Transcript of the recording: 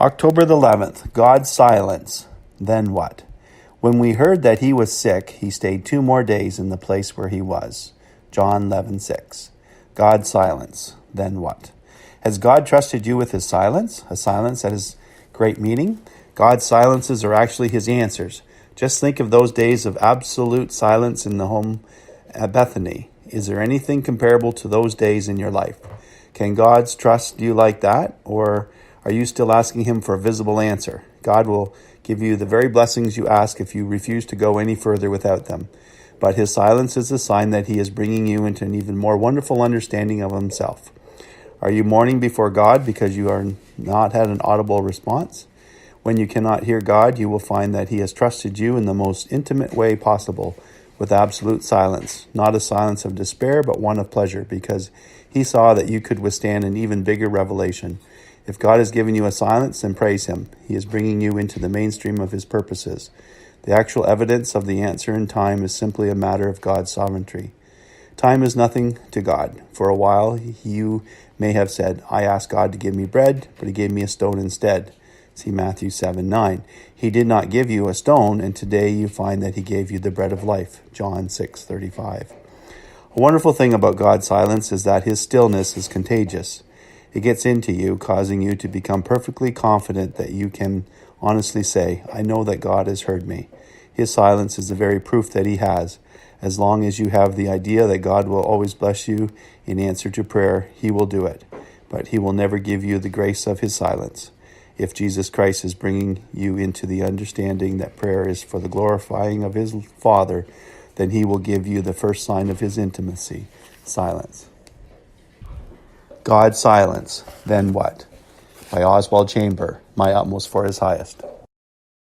October the 11th, God's silence. Then what? When we heard that he was sick, he stayed 2 more days in the place where he was. John 11:6. God's silence. Then what? Has God trusted you with his silence? A silence that has great meaning? God's silences are actually his answers. Just think of those days of absolute silence in the home at Bethany. Is there anything comparable to those days in your life? Can God trust you like that? Or are you still asking him for a visible answer? God will give you the very blessings you ask if you refuse to go any further without them. But his silence is a sign that he is bringing you into an even more wonderful understanding of himself. Are you mourning before God because you are not had an audible response? When you cannot hear God, you will find that he has trusted you in the most intimate way possible, with absolute silence, not a silence of despair, but one of pleasure, because he saw that you could withstand an even bigger revelation. If God has given you a silence, then praise him. He is bringing you into the mainstream of his purposes. The actual evidence of the answer in time is simply a matter of God's sovereignty. Time is nothing to God. For a while, you may have said, I asked God to give me bread, but he gave me a stone instead. See Matthew 7:9. He did not give you a stone, and today you find that he gave you the bread of life. John 6:35. A wonderful thing about God's silence is that his stillness is contagious. It gets into you, causing you to become perfectly confident that you can honestly say, I know that God has heard me. His silence is the very proof that he has. As long as you have the idea that God will always bless you in answer to prayer, he will do it. But he will never give you the grace of his silence. If Jesus Christ is bringing you into the understanding that prayer is for the glorifying of his Father, then he will give you the first sign of his intimacy, silence. God's Silence, Then What? By Oswald Chamber, My Utmost for His Highest.